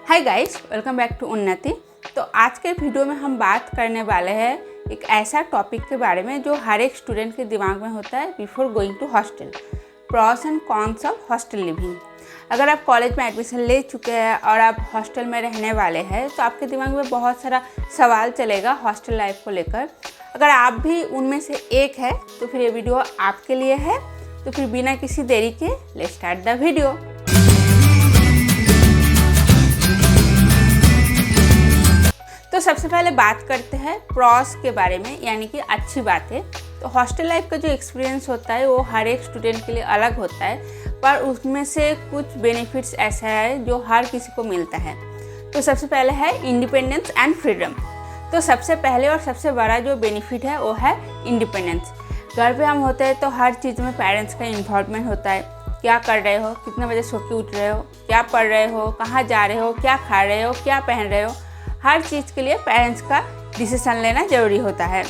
Hi guys, welcome back to Unnati. तो आज के वीडियो में हम बात करने वाले हैं एक ऐसा टॉपिक के बारे में जो हर एक स्टूडेंट के दिमाग में होता है before going to hostel, pros and cons of hostel living. अगर आप कॉलेज में एडमिशन ले चुके हैं और आप हॉस्टल में रहने वाले हैं तो आपके दिमाग में बहुत सारा सवाल चलेगा हॉस्टल लाइफ को लेकर। अगर आप भी उनमें से एक है तो फिर ये वीडियो आपके लिए है। तो फिर बिना किसी देरी के लेट्स स्टार्ट द वीडियो। तो सबसे पहले बात करते हैं प्रॉस के बारे में, यानी कि अच्छी बातें। तो हॉस्टल लाइफ का जो एक्सपीरियंस होता है वो हर एक स्टूडेंट के लिए अलग होता है, पर उसमें से कुछ बेनिफिट्स ऐसा है जो हर किसी को मिलता है। तो सबसे पहले है इंडिपेंडेंस एंड फ्रीडम। तो सबसे पहले और सबसे बड़ा जो बेनिफिट है वो है इंडिपेंडेंस। घर पे हम होते हैं तो हर चीज़ में पेरेंट्स का इन्वॉल्वमेंट होता है। क्या कर रहे हो, कितने बजे सो के उठ रहे हो, क्या पढ़ रहे हो, कहाँ जा रहे हो, क्या खा रहे हो, क्या पहन रहे हो, हर चीज़ के लिए पेरेंट्स का डिसीजन लेना ज़रूरी होता है।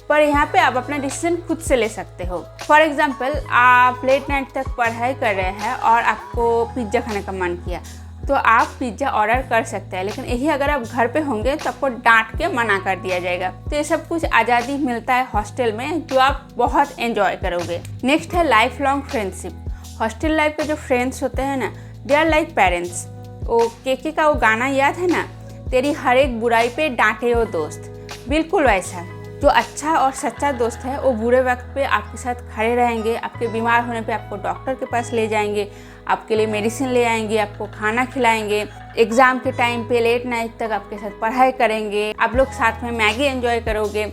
पर यहाँ पे आप अपना डिसीजन खुद से ले सकते हो। फॉर एग्जांपल, आप लेट नाइट तक पढ़ाई कर रहे हैं और आपको पिज़्ज़ा खाने का मन किया तो आप पिज़्ज़ा ऑर्डर कर सकते हैं, लेकिन यही अगर आप घर पे होंगे तो आपको डांट के मना कर दिया जाएगा। तो ये सब कुछ आज़ादी मिलता है हॉस्टल में जो आप बहुत एंजॉय करोगे। नेक्स्ट है life long friendship. Hostel life के जो फ्रेंड्स होते हैं ना, दे आर लाइक पेरेंट्स। वो केके का वो गाना याद है ना, तेरी हर एक बुराई पे डांटे हो दोस्त, बिल्कुल वैसा। जो अच्छा और सच्चा दोस्त है वो बुरे वक्त पे आपके साथ खड़े रहेंगे, आपके बीमार होने पे आपको डॉक्टर के पास ले जाएंगे, आपके लिए मेडिसिन ले आएंगे, आपको खाना खिलाएंगे, एग्ज़ाम के टाइम पे लेट नाइट तक आपके साथ पढ़ाई करेंगे, आप लोग साथ में मैगी एंजॉय करोगे,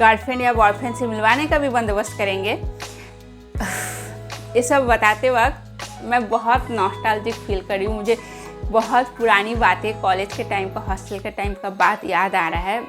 गर्लफ्रेंड या बॉयफ्रेंड से मिलवाने का भी बंदोबस्त करेंगे। ये सब बताते वक्त मैं बहुत नॉस्टैल्जिक फील कर रही हूँ। मुझे बहुत पुरानी बातें, कॉलेज के टाइम का, हॉस्टल के टाइम का बात याद आ रहा है।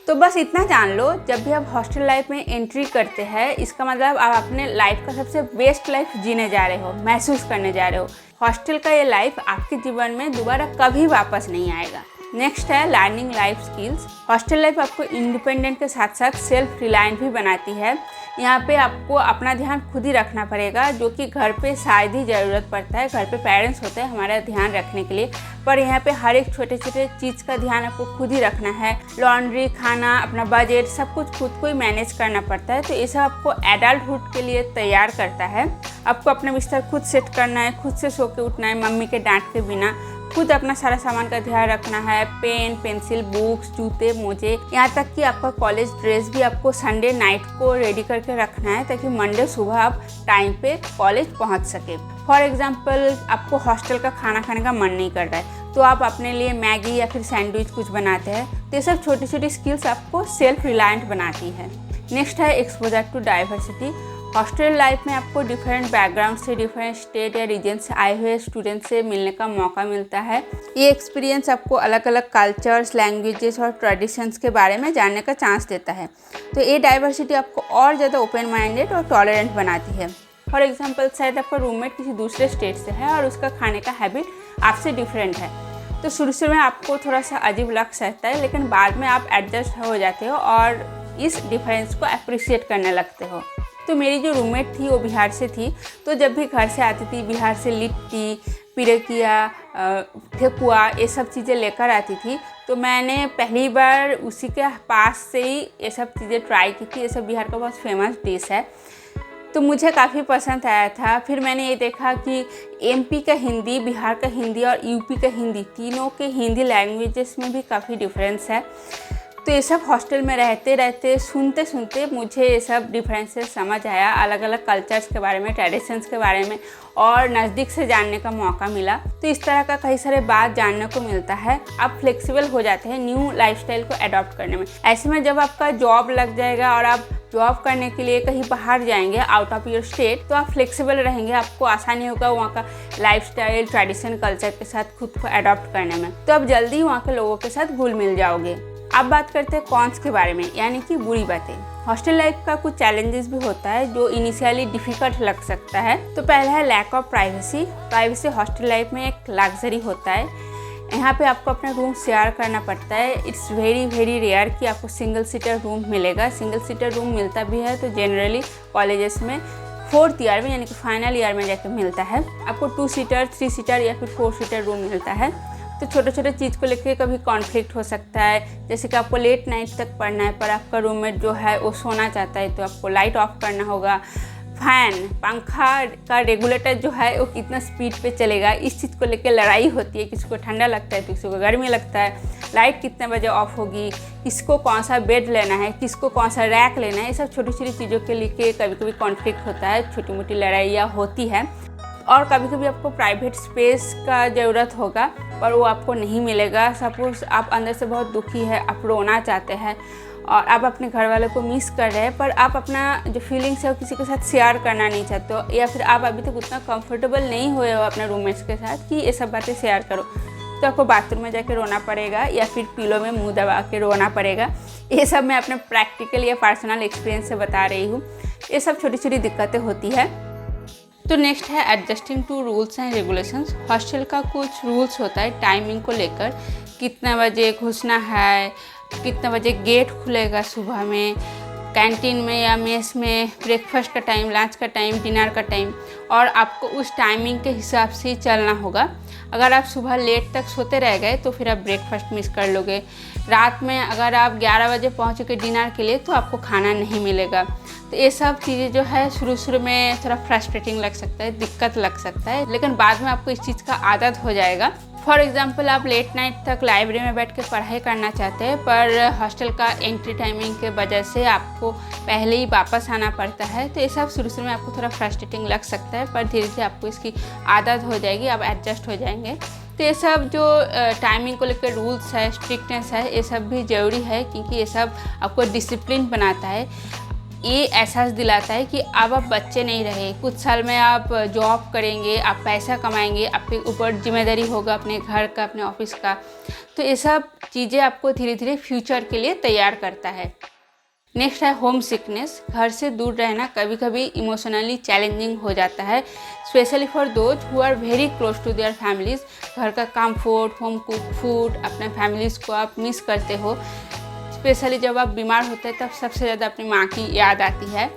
तो बस इतना जान लो, जब भी आप हॉस्टल लाइफ में एंट्री करते हैं इसका मतलब आप अपने लाइफ का सबसे बेस्ट लाइफ जीने जा रहे हो, महसूस करने जा रहे हो। हॉस्टल का ये लाइफ आपके जीवन में दोबारा कभी वापस नहीं आएगा। नेक्स्ट है learning life skills. Hostel life आपको इंडिपेंडेंट के साथ साथ सेल्फ रिलायंट भी बनाती है। यहाँ पे आपको अपना ध्यान खुद ही रखना पड़ेगा, जो कि घर पे शायद ही ज़रूरत पड़ता है। घर पे पेरेंट्स होते हैं हमारा ध्यान रखने के लिए, पर यहाँ पे हर एक छोटे छोटे चीज़ का ध्यान आपको खुद ही रखना है। लॉन्ड्री, खाना, अपना बजट, सब कुछ खुद को ही मैनेज करना पड़ता है। तो ये सब आपको एडल्टहुड के लिए तैयार करता है। आपको अपना बिस्तर खुद सेट करना है, खुद से सो के उठना है मम्मी के डांट के बिना, खुद अपना सारा सामान का ध्यान रखना है, पेन, पेंसिल, बुक्स, जूते, मोजे, यहाँ तक कि आपका कॉलेज ड्रेस भी आपको संडे नाइट को रेडी करके रखना है ताकि मंडे सुबह आप टाइम पे कॉलेज पहुँच सके। फॉर एग्जांपल, आपको हॉस्टल का खाना खाने का मन नहीं कर रहा है तो आप अपने लिए मैगी या फिर सैंडविच कुछ बनाते हैं। तो ये सब छोटी छोटी स्किल्स आपको सेल्फ रिलायंट बनाती है। नेक्स्ट है exposure to diversity. Hostel life में आपको डिफरेंट बैकग्राउंड से, डिफरेंट स्टेट या रीजन से आए हुए स्टूडेंट से मिलने का मौका मिलता है। ये एक्सपीरियंस आपको अलग अलग कल्चर्स, लैंग्वेजेस और ट्रेडिशंस के बारे में जानने का चांस देता है। तो ये डाइवर्सिटी आपको और ज़्यादा ओपन माइंडेड और टॉलरेंट बनाती है। फॉर एग्जाम्पल, शायद आपका रूममेट किसी दूसरे स्टेट से है और उसका खाने का हैबिट आपसे डिफरेंट है। तो शुरू में आपको थोड़ा सा अजीब लग सकता है, लेकिन बाद में आप एडजस्ट हो जाते हो और इस डिफरेंस को अप्रिशिएट करने लगते हो। तो मेरी जो रूममेट थी वो बिहार से थी, तो जब भी घर से आती थी बिहार से लिट्टी, पिरकिया, ठेकुआ, ये सब चीज़ें लेकर आती थी। तो मैंने पहली बार उसी के पास से ही ये सब चीज़ें ट्राई की थी। ये सब बिहार का बहुत फेमस डिश है, तो मुझे काफ़ी पसंद आया था। फिर मैंने ये देखा कि एमपी का हिंदी, बिहार का हिंदी और यूपी का हिंदी, तीनों के हिंदी लैंग्वेजेस में भी काफ़ी डिफरेंस है। तो ये सब हॉस्टल में रहते रहते, सुनते सुनते मुझे ये सब डिफरेंसेस समझ आया, अलग अलग कल्चर्स के बारे में, ट्रेडिशंस के बारे में और नज़दीक से जानने का मौका मिला। तो इस तरह का कई सारे बात जानने को मिलता है। आप फ्लेक्सिबल हो जाते हैं न्यू लाइफस्टाइल को अडॉप्ट करने में। ऐसे में जब आपका जॉब लग जाएगा और आप जॉब करने के लिए कहीं बाहर जाएंगे आउट ऑफ योर स्टेट, तो आप फ्लेक्सिबल रहेंगे, आपको आसानी होगा वहाँ का लाइफस्टाइल, ट्रेडिशन, कल्चर के साथ खुद को अडॉप्ट करने में। तो आप जल्दी वहाँ के लोगों के साथ घुल मिल जाओगे। अब बात करते हैं कॉन्स के बारे में, यानी कि बुरी बातें। हॉस्टल लाइफ का कुछ चैलेंजेस भी होता है जो इनिशियली डिफ़िकल्ट लग सकता है। तो पहला है lack of privacy. Privacy hostel life में एक लग्जरी होता है। यहाँ पे आपको अपना रूम शेयर करना पड़ता है। इट्स वेरी वेरी रेयर कि आपको सिंगल सीटर रूम मिलेगा। सिंगल सीटर रूम मिलता भी है तो जनरली कॉलेजेस में 4th ईयर में यानी कि फाइनल ईयर में जाकर मिलता है। आपको 2 सीटर, 3 सीटर या फिर 4 सीटर रूम मिलता है। तो छोटे छोटे चीज़ को लेकर कभी कॉन्फ्लिक्ट हो सकता है, जैसे कि आपको लेट नाइट तक पढ़ना है पर आपका रूममेट जो है वो सोना चाहता है, तो आपको लाइट ऑफ करना होगा। फैन, पंखा का रेगुलेटर जो है वो कितना स्पीड पे चलेगा, इस चीज़ को लेकर लड़ाई होती है। किसी को ठंडा लगता है तो किसी को गर्मी लगता है। लाइट कितने बजे ऑफ होगी, किसको कौन सा बेड लेना है, किसको कौन सा रैक लेना है, ये सब छोटी छोटी चीज़ों के लिए कभी कभी कॉन्फ्लिक्ट होता है, छोटी मोटी लड़ाइयाँ होती है। और कभी कभी आपको प्राइवेट स्पेस का ज़रूरत होगा पर वो आपको नहीं मिलेगा। सपोज़ आप अंदर से बहुत दुखी है, आप रोना चाहते हैं और आप अपने घर वालों को मिस कर रहे हैं, पर आप अपना जो फीलिंग्स है वो किसी के साथ शेयर करना नहीं चाहते हो, या फिर आप अभी तक उतना कंफर्टेबल नहीं हुए हो अपने रूममेट्स के साथ कि ये सब बातें शेयर करो, तो आपको बाथरूम में जाके रोना पड़ेगा या फिर पिलो में मुंह दबा के रोना पड़ेगा। ये सब मैं अपने प्रैक्टिकल या पर्सनल एक्सपीरियंस से बता रही हूँ। ये सब छोटी छोटी दिक्कतें होती है। तो नेक्स्ट है adjusting to rules and regulations. Hostel का कुछ रूल्स होता है टाइमिंग को लेकर, कितना बजे घुसना है, कितना बजे गेट खुलेगा सुबह में, कैंटीन में या मेस में ब्रेकफास्ट का टाइम, लंच का टाइम, डिनर का टाइम, और आपको उस टाइमिंग के हिसाब से चलना होगा। अगर आप सुबह लेट तक सोते रह गए तो फिर आप ब्रेकफास्ट मिस कर लोगे। रात में अगर आप 11 बजे पहुँचोगे डिनर के लिए तो आपको खाना नहीं मिलेगा। तो ये सब चीज़ें जो है शुरू में थोड़ा फ्रस्ट्रेटिंग लग सकता है, दिक्कत लग सकता है, लेकिन बाद में आपको इस चीज़ का आदत हो जाएगा। फॉर एग्ज़ाम्पल आप लेट नाइट तक लाइब्रेरी में बैठ के पढ़ाई करना चाहते हैं पर हॉस्टल का एंट्री टाइमिंग के वजह से आपको पहले ही वापस आना पड़ता है। तो ये सब शुरू में आपको थोड़ा फ्रस्ट्रेटिंग लग सकता है पर धीरे धीरे आपको इसकी आदत हो जाएगी, आप एडजस्ट हो जाएंगे। तो ये सब जो टाइमिंग को लेकर रूल्स है, स्ट्रिक्टनेस है, ये सब भी ज़रूरी है क्योंकि ये सब आपको डिसिप्लिन बनाता है। ये एहसास दिलाता है कि अब आप बच्चे नहीं रहे, कुछ साल में आप जॉब करेंगे, आप पैसा कमाएंगे, आपके ऊपर जिम्मेदारी होगा अपने घर का, अपने ऑफिस का। तो ये सब चीज़ें आपको धीरे धीरे फ्यूचर के लिए तैयार करता है। नेक्स्ट है होम सिकनेस। घर से दूर रहना कभी कभी इमोशनली चैलेंजिंग हो जाता है, specially for those who are very close to their families. घर का कंफर्ट, होम कुक फूड, अपने फैमिलीज़ को आप मिस करते हो। स्पेशली जब आप बीमार होते हैं तब सबसे ज़्यादा अपनी माँ की याद आती है,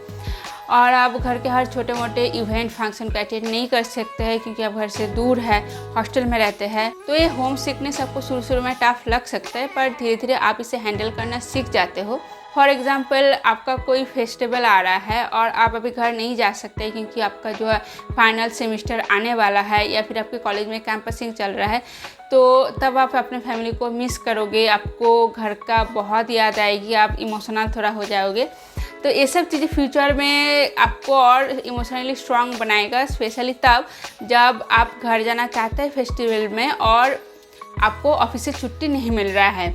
और आप घर के हर छोटे मोटे इवेंट फंक्शन को अटेंड नहीं कर सकते हैं क्योंकि आप घर से दूर है, हॉस्टल में रहते हैं। तो ये होम सिकनेस आपको शुरू में टफ लग सकता है पर धीरे धीरे आप इसे हैंडल करना सीख जाते हो। फॉर एग्ज़ाम्पल आपका कोई फेस्टिवल आ रहा है और आप अभी घर नहीं जा सकते क्योंकि आपका जो है फाइनल सेमेस्टर आने वाला है या फिर आपके कॉलेज में कैंपसिंग चल रहा है, तो तब आप अपने फैमिली को मिस करोगे, आपको घर का बहुत याद आएगी, आप इमोशनल थोड़ा हो जाओगे। तो ये सब चीज़ें फ्यूचर में आपको और इमोशनली स्ट्रांग बनाएगा, स्पेशली तब जब आप घर जाना चाहते हैं फेस्टिवल में और आपको ऑफिस से छुट्टी नहीं मिल रहा है।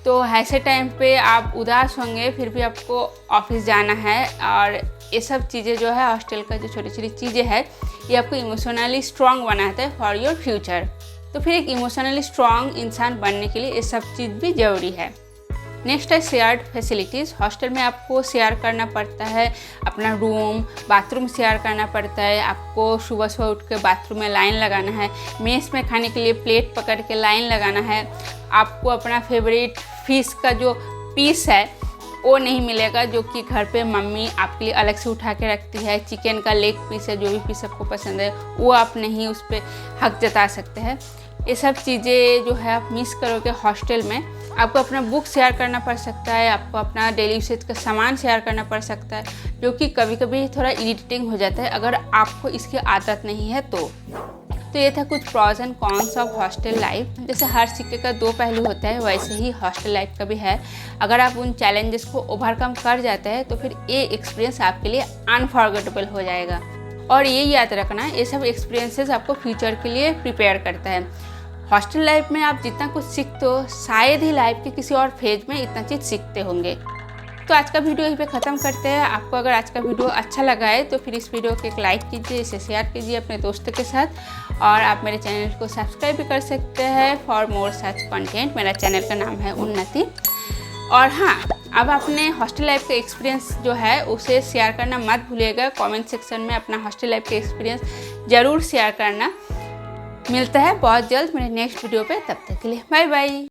तो ऐसे टाइम पे आप उदास होंगे फिर भी आपको ऑफिस जाना है, और ये सब चीज़ें जो है हॉस्टल का जो छोटी छोटी चीज़ें हैं ये आपको इमोशनली स्ट्रांग बनाता है फॉर योर फ्यूचर। तो फिर एक इमोशनली स्ट्रांग इंसान बनने के लिए ये सब चीज़ भी ज़रूरी है। नेक्स्ट है शेयर्ड फैसिलिटीज़। हॉस्टल में आपको शेयर करना पड़ता है अपना रूम, बाथरूम शेयर करना पड़ता है, आपको सुबह उठ के बाथरूम में लाइन लगाना है, मेस में खाने के लिए प्लेट पकड़ के लाइन लगाना है, आपको अपना फेवरेट फिश का जो पीस है वो नहीं मिलेगा जो कि घर पे मम्मी आपके लिए अलग से उठा के रखती है। चिकन का लेग पीस है, जो भी पीस आपको पसंद है वो आप नहीं उस पर हक जता सकते हैं। ये सब चीज़ें जो है आप मिस करोगे हॉस्टल में। आपको अपना बुक शेयर करना पड़ सकता है, आपको अपना डेली यूसेज का सामान शेयर करना पड़ सकता है, जो कि कभी कभी थोड़ा इरिटेटिंग हो जाता है अगर आपको इसकी आदत नहीं है तो। ये था कुछ pros and cons of hostel life. जैसे हर सिक्के का दो पहलू होता है वैसे ही हॉस्टल लाइफ का भी है। अगर आप उन चैलेंजेस को ओवरकम कर जाते हैं तो फिर ये एक्सपीरियंस आपके लिए अनफॉरगेटेबल हो जाएगा। और ये याद रखना, ये सब एक्सपीरियंसेस आपको फ्यूचर के लिए प्रिपेयर करता है। हॉस्टल लाइफ में आप जितना कुछ सीखते हो शायद ही लाइफ के किसी और फेज में इतना चीज़ सीखते होंगे। तो आज का वीडियो यहीं पे ख़त्म करते हैं। आपको अगर आज का वीडियो अच्छा लगा है तो फिर इस वीडियो को एक लाइक कीजिए, इसे शेयर कीजिए अपने दोस्तों के साथ, और आप मेरे चैनल को सब्सक्राइब भी कर सकते हैं फॉर मोर सच कंटेंट। मेरा चैनल का नाम है उन्नति। और हाँ, अब अपने हॉस्टल लाइफ का एक्सपीरियंस जो है उसे शेयर करना मत भूलिएगा। कमेंट सेक्शन में अपना हॉस्टल लाइफ का एक्सपीरियंस ज़रूर शेयर करना। मिलता है बहुत जल्द मेरे नेक्स्ट वीडियो पे, तब तक के लिए बाय बाय।